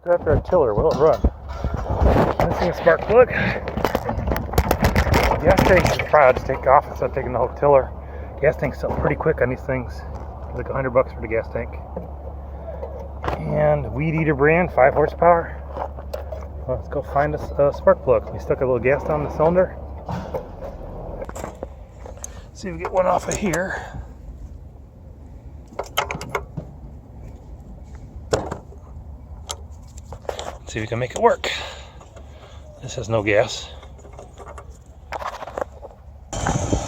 Go after a tiller, will it run? This is a spark plug. Gas tank is probably I'll just take off instead of taking the whole tiller. Gas tank's still pretty quick on these things. It's like $100 for the gas tank. And Weed Eater brand, 5 horsepower. Well, let's go find a spark plug. We stuck a little gas down the cylinder. See if we get one off of here. See if we can make it work. This has no gas.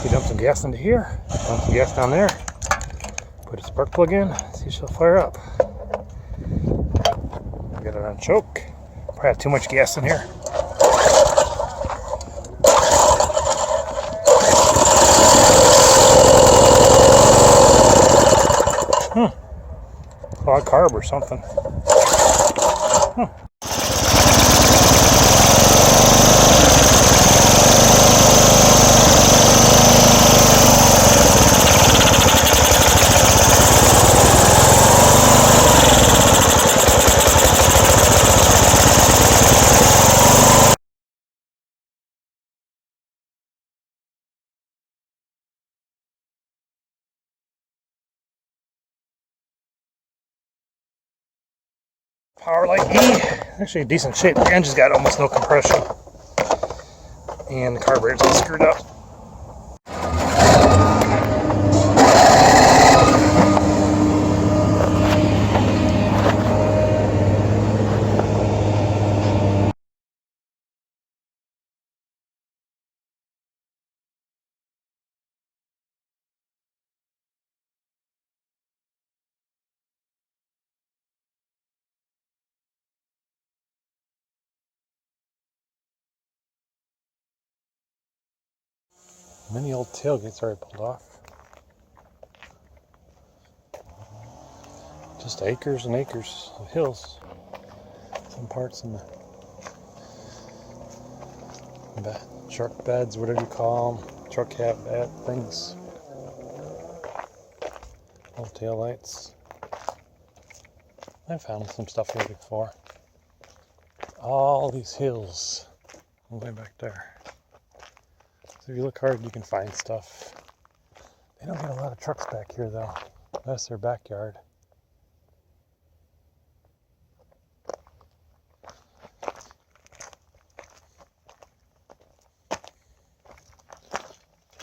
We dump some gas into here, dump some gas down there, put a spark plug in, see if she'll fire up. Get it on choke. Probably have too much gas in here. Clog carb or something. Power Light E, actually decent shape. The engine's got almost no compression. And the carburetor's all screwed up. Many old tailgates already pulled off. Just acres and acres of hills. Some parts in the truck beds, whatever you call them, truck cab bed things. Old tail lights. I found some stuff here before. All these hills, all the way back there. So if you look hard, you can find stuff. They don't get a lot of trucks back here though. That's their backyard.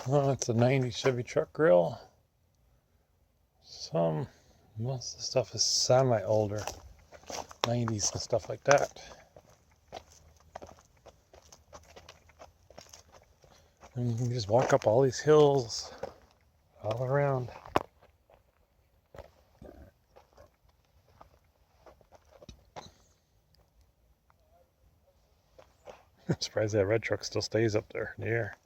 Oh, it's a 90 Chevy truck grill. Most of the stuff is semi-older. 90s and stuff like that. And you can just walk up all these hills all around. I'm surprised that red truck still stays up there in the air.